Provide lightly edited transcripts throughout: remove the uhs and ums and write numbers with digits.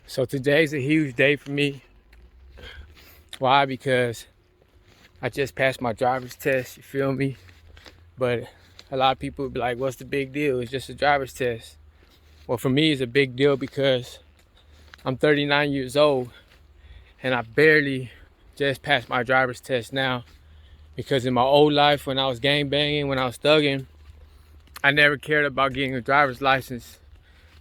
So today's a huge day for me. Why? Because I just passed my driver's test, you feel me? But a lot of people would be like, what's the big deal? It's just a driver's test. Well, for me, it's a big deal because I'm 39 years old and I barely just passed my driver's test now. Because in my old life, when I was gang banging, when I was thugging, I never cared about getting a driver's license.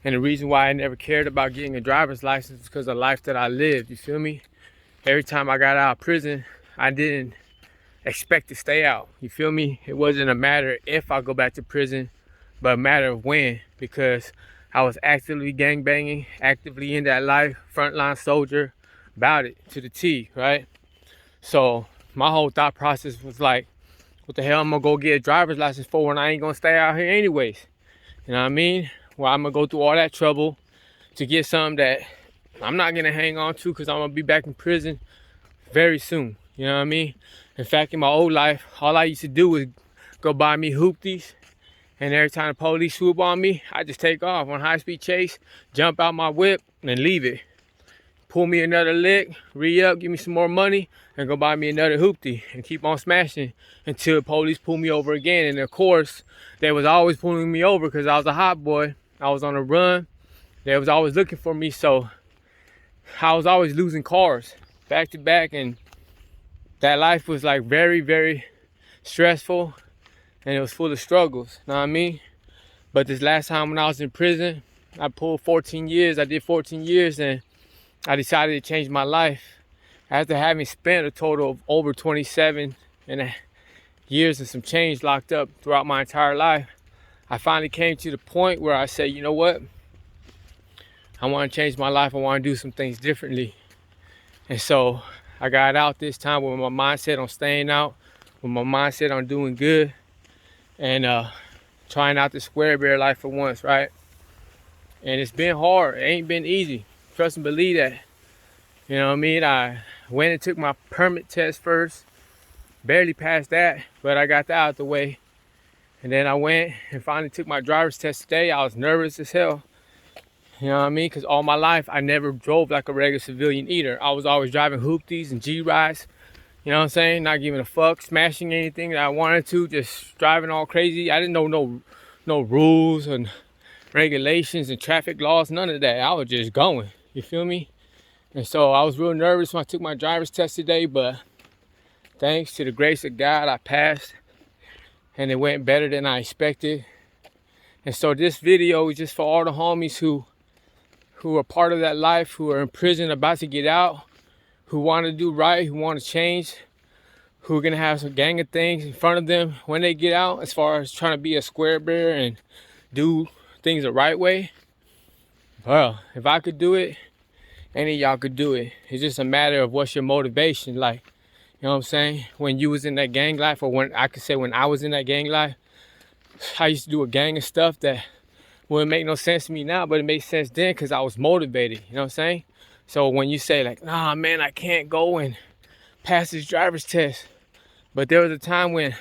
And the reason why I never cared about getting a driver's license is because of the life that I lived, you feel me? Every time I got out of prison, I didn't expect to stay out, you feel me? It wasn't a matter if I go back to prison, but a matter of when, because I was actively gang banging, actively in that life, frontline soldier, about it to the T, right? So my whole thought process was like, what the hell I'm gonna go get a driver's license for when I ain't gonna stay out here anyways? You know what I mean? Well, I'm gonna go through all that trouble to get something that I'm not gonna hang on to because I'm gonna be back in prison very soon. You know what I mean? In fact, in my old life, all I used to do was go buy me hoopties, and every time the police swoop on me, I just take off on high-speed chase, jump out my whip, and leave it. Pull me another lick, re-up, give me some more money, and go buy me another hoopty, and keep on smashing until the police pull me over again. And of course, they was always pulling me over because I was a hot boy. I was on a run. They was always looking for me, so I was always losing cars back to back, and that life was like very, very stressful, and it was full of struggles, you know what I mean? But this last time when I was in prison, I pulled 14 years. I did 14 years, and I decided to change my life. After having spent a total of over 27 years and some change locked up throughout my entire life, I finally came to the point where I said, you know what? I want to change my life. I want to do some things differently. And so I got out this time with my mindset on staying out, with my mindset on doing good, and trying out the square bear life for once, right? And it's been hard. It ain't been easy. Trust and believe that. You know what I mean? I went and took my permit test first. Barely passed that, but I got that out the way. And then I went and finally took my driver's test today. I was nervous as hell. You know what I mean? Because all my life, I never drove like a regular civilian either. I was always driving hoopties and G-Rides. You know what I'm saying? Not giving a fuck, smashing anything that I wanted to, just driving all crazy. I didn't know no rules and regulations and traffic laws, none of that. I was just going, you feel me? And so I was real nervous when I took my driver's test today, but thanks to the grace of God, I passed, and it went better than I expected. And so this video is just for all the homies who are part of that life, who are in prison, about to get out, who want to do right, who want to change, who are going to have some gang of things in front of them when they get out, as far as trying to be a square bear and do things the right way. Well, if I could do it, any of y'all could do it. It's just a matter of what's your motivation. Like, you know what I'm saying? When you was in that gang life, or when I could say when I was in that gang life, I used to do a gang of stuff that wouldn't make no sense to me now, but it made sense then because I was motivated, you know what I'm saying? So when you say like, nah, man, I can't go and pass this driver's test. But there was a time when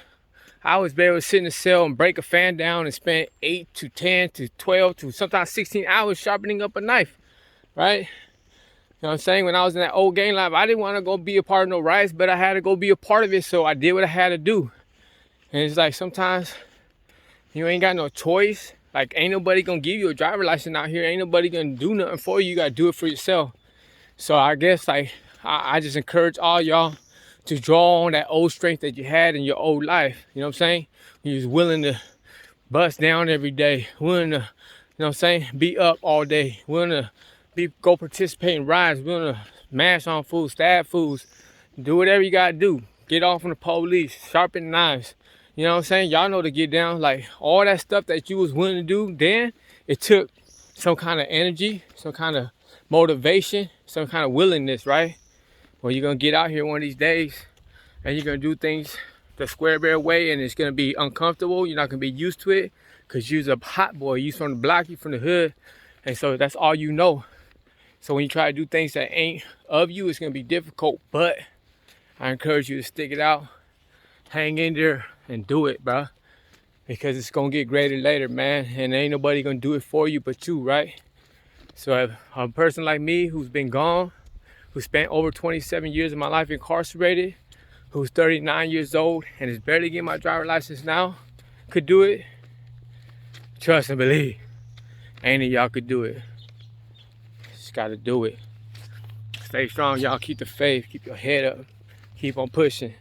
I was able to sit in the cell and break a fan down and spend 8 to 10 to 12 to sometimes 16 hours sharpening up a knife, right? You know what I'm saying? When I was in that old gang life, I didn't want to go be a part of no riots, but I had to go be a part of it, so I did what I had to do. And it's like sometimes you ain't got no choice. Like, ain't nobody gonna give you a driver license out here. Ain't nobody gonna do nothing for you. You gotta do it for yourself. So I guess like I just encourage all y'all to draw on that old strength that you had in your old life. You know what I'm saying? You was willing to bust down every day, willing to, you know what I'm saying, be up all day, willing to go participate in riots, willing to mash on fools, stab fools, do whatever you gotta do. Get off on the police, sharpen knives. You know what I'm saying? Y'all know to get down. Like, all that stuff that you was willing to do then, it took some kind of energy, some kind of motivation, some kind of willingness, right? Well, you're going to get out here one of these days and you're going to do things the square bear way, and it's going to be uncomfortable. You're not going to be used to it because you're a hot boy. You from the block, you from the hood. And so that's all you know. So when you try to do things that ain't of you, it's going to be difficult. But I encourage you to stick it out, hang in there, and do it, bro, because it's gonna get greater later, man. And ain't nobody gonna do it for you but you, right? So if a person like me who's been gone, who spent over 27 years of my life incarcerated, who's 39 years old and is barely getting my driver's license now, could do it, trust and believe, any of y'all could do it. Just gotta do it. Stay strong, y'all. Keep the faith. Keep your head up. Keep on pushing.